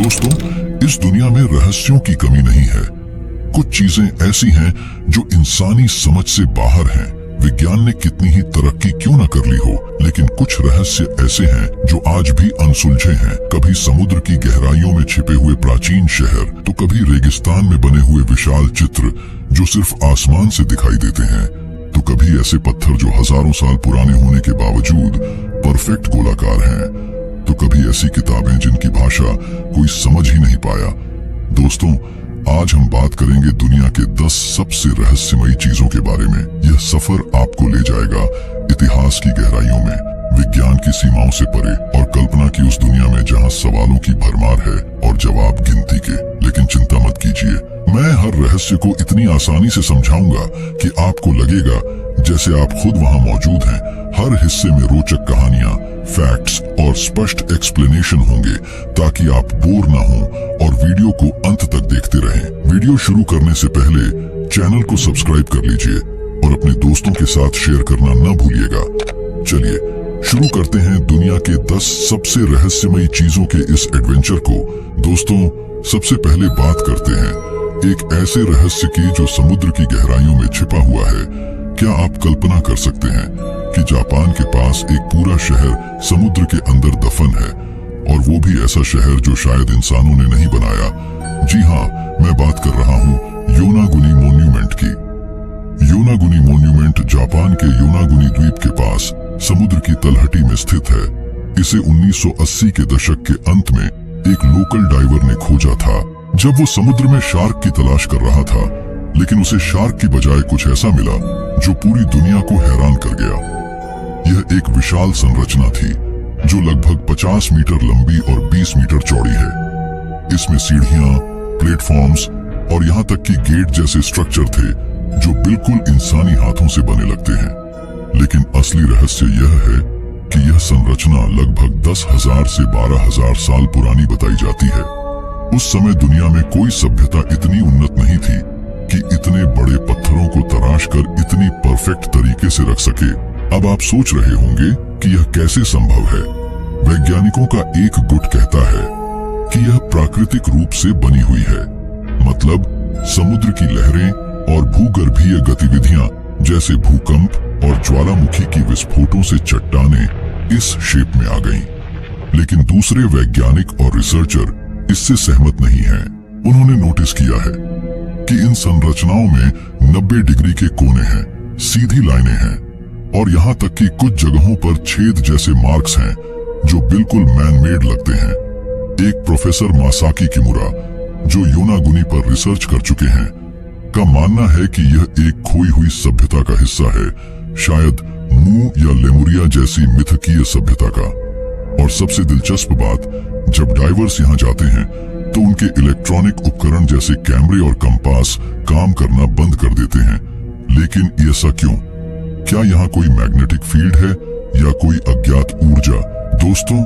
दोस्तों, इस दुनिया में रहस्यों की कमी नहीं है। कुछ चीजें ऐसी हैं जो इंसानी समझ से बाहर हैं। विज्ञान ने कितनी ही तरक्की क्यों न कर ली हो, लेकिन कुछ रहस्य ऐसे हैं जो आज भी अनसुलझे हैं। कभी समुद्र की गहराइयों में छिपे हुए प्राचीन शहर, तो कभी रेगिस्तान में बने हुए विशाल चित्र जो सिर्फ आसमान से दिखाई देते हैं, तो कभी ऐसे पत्थर जो हजारों साल पुराने होने के बावजूद परफेक्ट गोलाकार हैं, तो कभी ऐसी किताबें जिनकी भाषा कोई समझ ही नहीं पाया। दोस्तों, आज हम बात करेंगे दुनिया के 10 सबसे रहस्यमयी चीजों के बारे में। यह सफर आपको ले जाएगा इतिहास की गहराइयों में, विज्ञान की सीमाओं से परे और कल्पना की उस दुनिया में जहां सवालों की भरमार है और जवाब गिनती के। लेकिन चिंता मत कीजिए, मैं हर रहस्य को इतनी आसानी से समझाऊंगा कि आपको लगेगा जैसे आप खुद वहां मौजूद हैं। हर हिस्से में रोचक कहानियां, फैक्ट्स और स्पष्ट एक्सप्लेनेशन होंगे ताकि आप बोर ना हो और वीडियो को अंत तक देखते रहें। वीडियो शुरू करने से पहले चैनल को सब्सक्राइब कर लीजिए और अपने दोस्तों के साथ शेयर करना न भूलिएगा। चलिए शुरू करते हैं दुनिया के 10 सबसे रहस्यमयी चीजों के इस एडवेंचर को। दोस्तों, सबसे पहले बात करते हैं एक ऐसे रहस्य की जो समुद्र की गहराइयों में छिपा हुआ है। क्या आप कल्पना कर सकते हैं कि जापान के पास एक पूरा शहर समुद्र के अंदर दफन है, और वो भी ऐसा शहर जो शायद इंसानों ने नहीं बनाया। जी हाँ, मैं बात कर रहा हूँ योनागुनी मॉन्यूमेंट की। योनागुनी मॉन्यूमेंट जापान के योनागुनी द्वीप के पास समुद्र की तलहटी में स्थित है। इसे 1980 के दशक के अंत में एक लोकल डाइवर ने खोजा था, जब वो समुद्र में शार्क की तलाश कर रहा था। लेकिन उसे शार्क की बजाय कुछ ऐसा मिला जो पूरी दुनिया को हैरान कर गया। यह एक विशाल संरचना थी जो लगभग 50 मीटर लंबी और 20 मीटर चौड़ी है। इसमें सीढ़ियां, प्लेटफॉर्म्स और यहाँ तक कि गेट जैसे स्ट्रक्चर थे जो बिल्कुल इंसानी हाथों से बने लगते हैं। लेकिन असली रहस्य यह है कि यह संरचना लगभग 10,000 से 12,000 साल पुरानी बताई जाती है। उस समय दुनिया में कोई सभ्यता इतनी उन्नत नहीं थी कि इतने बड़े पत्थरों को तराश कर इतनी परफेक्ट तरीके से रख सके। अब आप सोच रहे होंगे कि यह कैसे संभव है। वैज्ञानिकों का एक गुट कहता है कि यह प्राकृतिक रूप से बनी हुई है, मतलब समुद्र की लहरें और भूगर्भीय गतिविधियां जैसे भूकंप और ज्वालामुखी की विस्फोटों से चट्टानें इस शेप में आ गईं। लेकिन दूसरे वैज्ञानिक और रिसर्चर इससे सहमत नहीं हैं। उन्होंने नोटिस किया है कि इन संरचनाओं में 90 डिग्री के कोने हैं, सीधी लाइनें हैं और यहाँ तक कि कुछ जगहों पर छेद जैसे मार्क्स हैं जो बिल्कुल मैन-मेड लगते हैं। एक प्रोफेसर मासाकी किमुरा, जो योनागुनी पर रिसर्च कर चुके हैं, का मानना है कि यह एक खोई हुई सभ्यता का हिस्सा है, शायद मू या लेमुरिया जैसी मिथकीय सभ्यता का। और सबसे दिलचस्प बात, जब डाइवर्स यहाँ जाते हैं तो उनके इलेक्ट्रॉनिक उपकरण जैसे कैमरे और कंपास काम करना बंद कर देते हैं। लेकिन ऐसा क्यों? क्या यहाँ कोई मैग्नेटिक फील्ड है या कोई अज्ञात ऊर्जा? दोस्तों,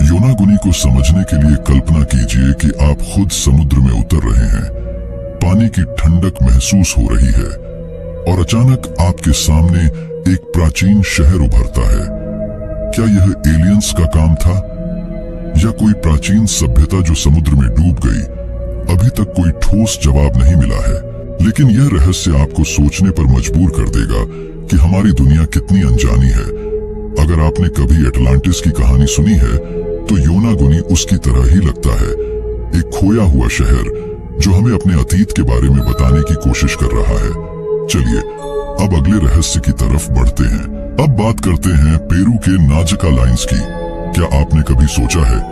योनागुनी को समझने के लिए कल्पना कीजिए कि आप खुद समुद्र में उतर रहे हैं, पानी की ठंडक महसूस हो रही है और अचानक आपके सामने एक प्राचीन शहर उभरता है। क्या यह एलियंस का काम था या कोई प्राचीन सभ्यता जो समुद्र में डूब गई? अभी तक कोई ठोस जवाब नहीं मिला है, लेकिन यह रहस्य आपको सोचने पर मजबूर कर देगा कि हमारी दुनिया कितनी अनजानी है। अगर आपने कभी अटलांटिस की कहानी सुनी है तो योनागुनी उसकी तरह ही लगता है, एक खोया हुआ शहर जो हमें अपने अतीत के बारे में बताने की कोशिश कर रहा है। चलिए अब अगले रहस्य की तरफ बढ़ते हैं। अब बात करते हैं पेरू के नाजका लाइन्स की। क्या आपने कभी सोचा है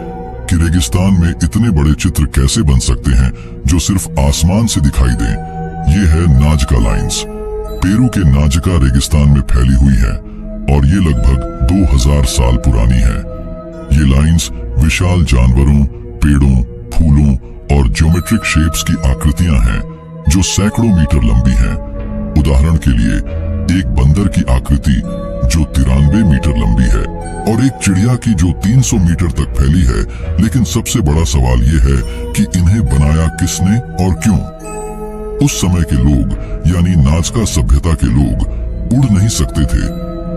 कि रेगिस्तान में इतने बड़े चित्र कैसे बन सकते हैं जो सिर्फ आसमान से दिखाई दें? ये है नाजका लाइन्स। पेरू के नाजका रेगिस्तान में फैली हुई है और ये लगभग 2000 साल पुरानी है। ये लाइन्स विशाल जानवरों, पेड़ों, फूलों और ज्योमेट्रिक शेप्स की आकृतियां हैं जो सैकड़ों मीटर लंबी हैं। उदाहरण के लिए एक बंदर की आकृति जो 93 मीटर लंबी है और एक चिड़िया की जो 300 मीटर तक फैली है। लेकिन सबसे बड़ा सवाल ये है कि इन्हें बनाया किसने और क्यों? उस समय के लोग यानी नाजका सभ्यता के लोग उड़ नहीं सकते थे,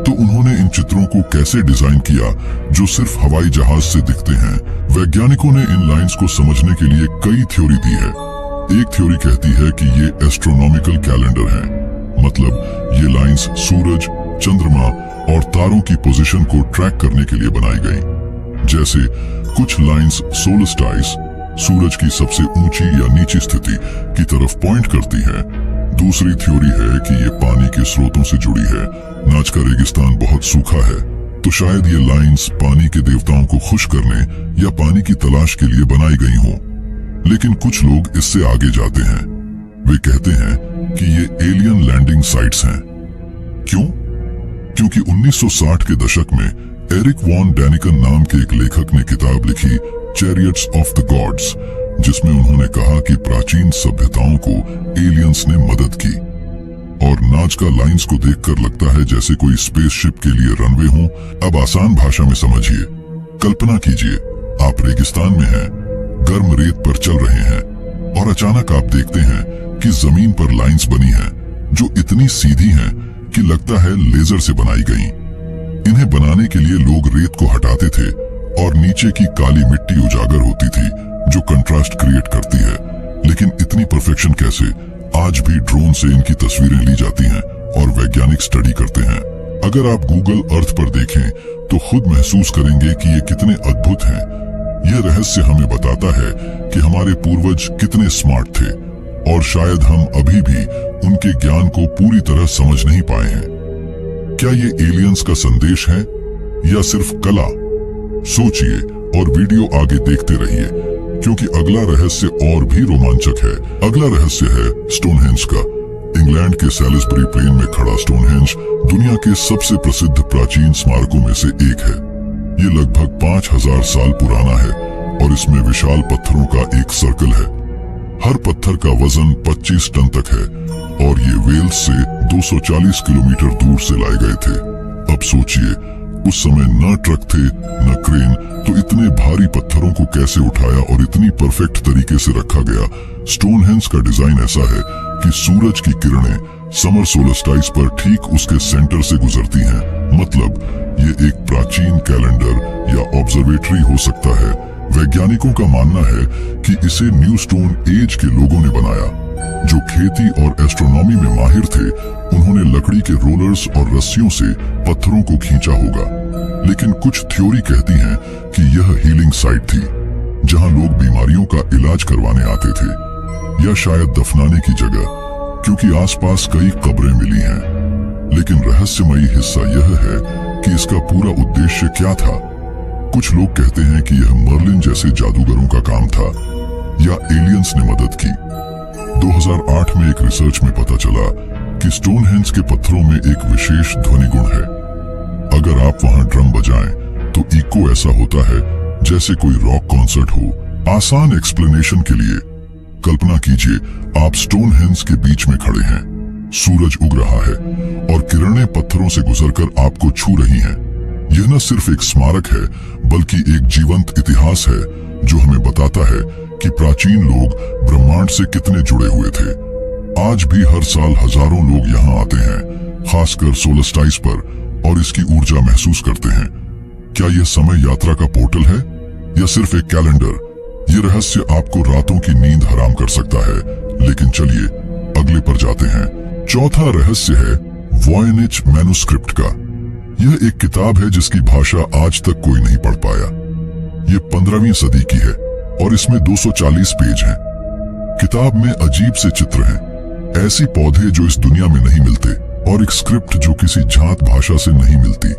तो उन्होंने इन चित्रों को कैसे डिजाइन किया जो सिर्फ हवाई जहाज से दिखते हैं? वैज्ञानिकों ने इन लाइंस को समझने के लिए कई थ्योरी दी है। एक थ्योरी कहती है कि ये एस्ट्रोनॉमिकल कैलेंडर हैं, मतलब ये लाइंस सूरज, चंद्रमा और तारों की पोजीशन को ट्रैक करने के लिए बनाई गई। जैसे कुछ लाइंस सोलस्टाइस, सूरज की सबसे ऊंची या नीची स्थिति की तरफ पॉइंट करती है। दूसरी थ्योरी है कि ये पानी के स्रोतों से जुड़ी है। नाच का रेगिस्तान बहुत सूखा है, तो शायद ये लाइंस पानी के देवताओं को खुश करने या पानी की तलाश के लिए बनाई गई हों। लेकिन कुछ लोग इससे आगे जाते हैं। वे कहते हैं कि ये एलियन लैंडिंग साइट्स हैं। क्यों? क्योंकि 1960 के दशक में एरिक वॉन डैनिकन नाम के एक लेखक ने किताब लिखी चैरियट्स ऑफ द गॉड्स, जिसमें उन्होंने कहा कि प्राचीन सभ्यताओं को एलियंस ने मदद की। और नाच का लाइंस को देखकर लगता है जैसे कोई स्पेसशिप के लिए रनवे हो। अब आसान भाषा में समझिए। कल्पना कीजिए, आप रेगिस्तान में हैं, गर्म रेत पर चल रहे हैं और अचानक आप देखते हैं कि जमीन पर लाइंस बनी हैं जो इतनी सीधी हैं कि लगता है लेजर से बनाई गई। इन्हें बनाने के लिए लोग रेत को हटाते थे और नीचे की काली मिट्टी उजागर होती थी जो कंट्रास्ट क्रिएट करती है। लेकिन इतनी परफेक्शन कैसे? आज भी ड्रोन से इनकी तस्वीरें ली जाती हैं और वैज्ञानिक स्टडी करते हैं। अगर आप गूगल अर्थ पर देखें तो खुद महसूस करेंगे कि ये कितने अद्भुत हैं। यह रहस्य हमें बताता है कि हमारे पूर्वज कितने स्मार्ट थे और शायद हम अभी भी उनके ज्ञान को पूरी तरह समझ नहीं पाए हैं। क्या ये एलियंस का संदेश है या सिर्फ कला? सोचिए और वीडियो आगे देखते रहिए, क्योंकि अगला रहस्य और भी रोमांचक है। अगला रहस्य है स्टोनहेंज का। इंग्लैंड के सैलिसबरी प्लेन में खड़ा स्टोनहेंज दुनिया के सबसे प्रसिद्ध प्राचीन स्मारकों में से एक है। ये लगभग 5000 साल पुराना है और इसमें विशाल पत्थरों का एक सर्कल है। हर पत्थर का वजन 25 टन तक है और ये वेल्स से 240 किलोमीटर दूर से लाए गए थे। अब सोचिए, उस समय न ट्रक थे न क्रेन, तो इतने भारी पत्थरों को कैसे उठाया और इतनी परफेक्ट तरीके से रखा गया। स्टोनहेंज का डिजाइन ऐसा है कि सूरज की किरणें समर सोलस्टाइस पर ठीक उसके सेंटर से गुजरती हैं। मतलब ये एक प्राचीन कैलेंडर या ऑब्जर्वेटरी हो सकता है। वैज्ञानिकों का मानना है कि इसे न्यू स्टोन एज के लोगों ने बनाया, जो खेती और एस्ट्रोनॉमी में माहिर थे। उन्होंने लकड़ी के रोलर्स और रस्सियों से पत्थरों को खींचा होगा। लेकिन कुछ थ्योरी कहती हैं कि यह हीलिंग साइट थी, जहां लोग बीमारियों का इलाज करवाने आते थे, या शायद दफनाने की जगह, क्योंकि आसपास कई कब्रें मिली हैं। लेकिन रहस्यमयी हिस्सा यह है कि इसका पूरा उद्देश्य क्या था। कुछ लोग कहते हैं कि यह मर्लिन जैसे जादूगरों का काम था या एलियंस ने मदद की। 2008 में एक रिसर्च में पता चला कि स्टोनहेंज के पत्थरों में एक विशेष ध्वनि गुण है। अगर आप वहां ड्रम बजाएं तो इको ऐसा होता है जैसे कोई रॉक कॉन्सर्ट हो। आसान एक्सप्लेनेशन के लिए कल्पना कीजिए, आप स्टोनहेंज के बीच में खड़े हैं, सूरज उग रहा है और किरणें पत्थरों से गुजरकर आपको छू रही हैं। यह न सिर्फ एक स्मारक है बल्कि एक जीवंत इतिहास है जो हमें बताता है कि प्राचीन लोग ब्रह्मांड से कितने जुड़े हुए थे। आज भी हर साल हजारों लोग यहाँ आते हैं, खासकर सोलस्टाइस पर, और इसकी ऊर्जा महसूस करते हैं। क्या यह समय यात्रा का पोर्टल है या सिर्फ एक कैलेंडर? ये रहस्य आपको रातों की नींद हराम कर सकता है। लेकिन चलिए अगले पर जाते हैं। चौथा रहस्य है वॉयनिच मैन्युस्क्रिप्ट का। यह एक किताब है जिसकी भाषा आज तक कोई नहीं पढ़ पाया। ये 15वीं सदी की है और इसमें 240 पेज हैं। किताब में अजीब से चित्र हैं, ऐसी पौधे जो इस दुनिया में नहीं मिलते, और एक स्क्रिप्ट जो किसी झात भाषा से नहीं मिलती।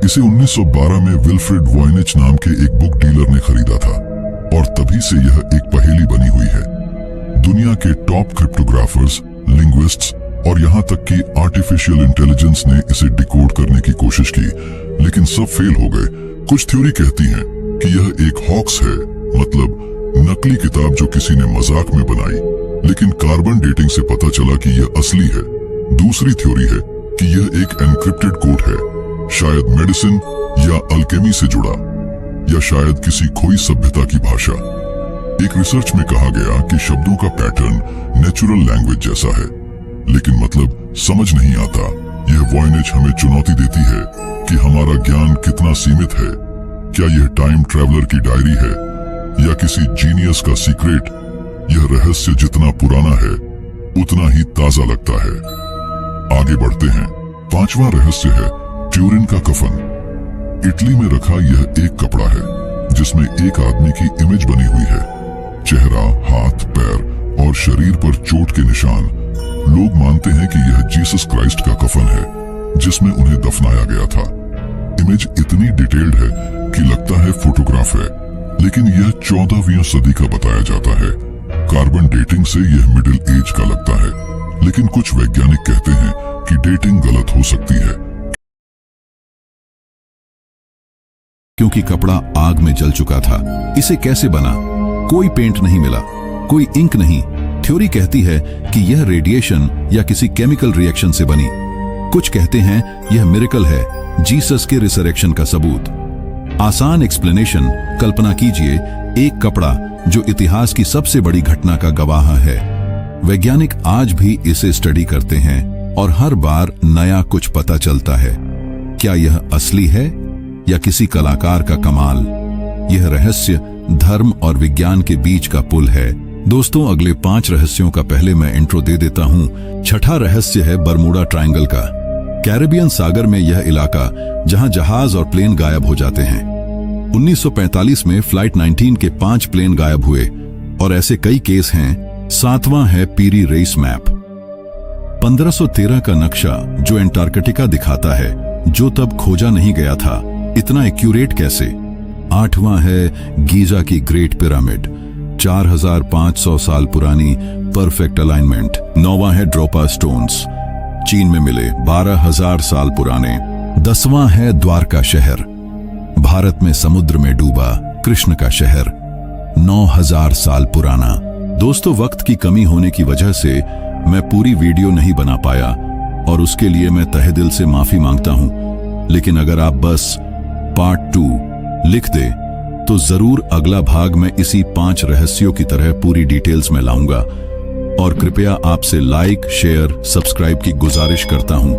इसे 1912 में विल्फ्रेड वॉयनिच नाम के एक बुक डीलर ने खरीदा था और तभी से यह एक पहेली बनी हुई है। दुनिया के टॉप क्रिप्टोग्राफर्स, लिंग्विस्ट्स और यहाँ तक कि आर्टिफिशियल इंटेलिजेंस ने इसे डिकोड करने की कोशिश की, लेकिन सब फेल हो गए। कुछ थ्योरी कहती हैं कि यह एक हॉक्स है, मतलब नकली किताब जो किसी ने मजाक में बनाई, लेकिन कार्बन डेटिंग से पता चला कि यह असली है। दूसरी थ्योरी है कि यह एक एनक्रिप्टेड कोड है, शायद मेडिसिन या अल्केमी से जुड़ा, या शायद किसी खोई सभ्यता की भाषा। एक रिसर्च में कहा गया कि शब्दों का पैटर्न नेचुरल लैंग्वेज जैसा है, लेकिन मतलब समझ नहीं आता। यह वॉयनेज हमें चुनौती देती है कि हमारा ज्ञान कितना सीमित है। क्या यह टाइम ट्रैवलर की डायरी है या किसी जीनियस का सीक्रेट? यह रहस्य जितना पुराना है उतना ही ताजा लगता है। आगे बढ़ते हैं। 5वां रहस्य है ट्यूरिन का कफन। इटली में रखा यह एक कपड़ा है जिसमें एक आदमी की इमेज बनी हुई है। चेहरा, हाथ, पैर और शरीर पर चोट के निशान। लोग मानते हैं कि यह जीसस क्राइस्ट का कफन है जिसमें उन्हें दफनाया गया था। इमेज इतनी डिटेल्ड है कि लगता है फोटोग्राफ है, लेकिन यह 14वीं सदी का बताया जाता है। कार्बन डेटिंग से यह मिडिल एज का लगता है, लेकिन कुछ वैज्ञानिक कहते हैं कि डेटिंग गलत हो सकती है क्योंकि कपड़ा आग में जल चुका था। इसे कैसे बना? कोई पेंट नहीं मिला, कोई इंक नहीं। थ्योरी कहती है कि यह रेडिएशन या किसी केमिकल रिएक्शन से बनी। कुछ कहते हैं यह मिरेकल है, जीसस के रिसरेक्शन का सबूत। आसान एक्सप्लेनेशन, कल्पना कीजिए एक कपड़ा जो इतिहास की सबसे बड़ी घटना का गवाह है। वैज्ञानिक आज भी इसे स्टडी करते हैं और हर बार नया कुछ पता चलता है। क्या यह असली है या किसी कलाकार का कमाल? यह रहस्य धर्म और विज्ञान के बीच का पुल है। दोस्तों, अगले 5 रहस्यों का पहले मैं इंट्रो दे देता हूं। छठा रहस्य है बरमूडा ट्रायंगल का। कैरेबियन सागर में यह इलाका जहां जहाज और प्लेन गायब हो जाते हैं। 1945 में फ्लाइट 19 के 5 प्लेन गायब हुए और ऐसे कई केस हैं। 7वां है पीरी रेस मैप। 1513 का नक्शा जो एंटार्कटिका दिखाता है, जो तब खोजा नहीं गया था। इतना एक्यूरेट कैसे? 8वां है गीजा की ग्रेट पिरामिड, 4500 साल पुरानी परफेक्ट अलाइनमेंट। 9वां है ड्रोपा स्टोन्स, चीन में मिले, 12000 साल पुराने। 10वां है द्वारका शहर, भारत में समुद्र में डूबा कृष्ण का शहर, 9000 साल पुराना। दोस्तों, वक्त की कमी होने की वजह से मैं पूरी वीडियो नहीं बना पाया और उसके लिए मैं तहे दिल से माफी मांगता हूं। लेकिन अगर आप बस पार्ट 2 लिख दे तो जरूर अगला भाग में इसी 5 रहस्यों की तरह पूरी डिटेल्स में लाऊंगा। और कृपया आपसे लाइक, शेयर, सब्सक्राइब की गुजारिश करता हूं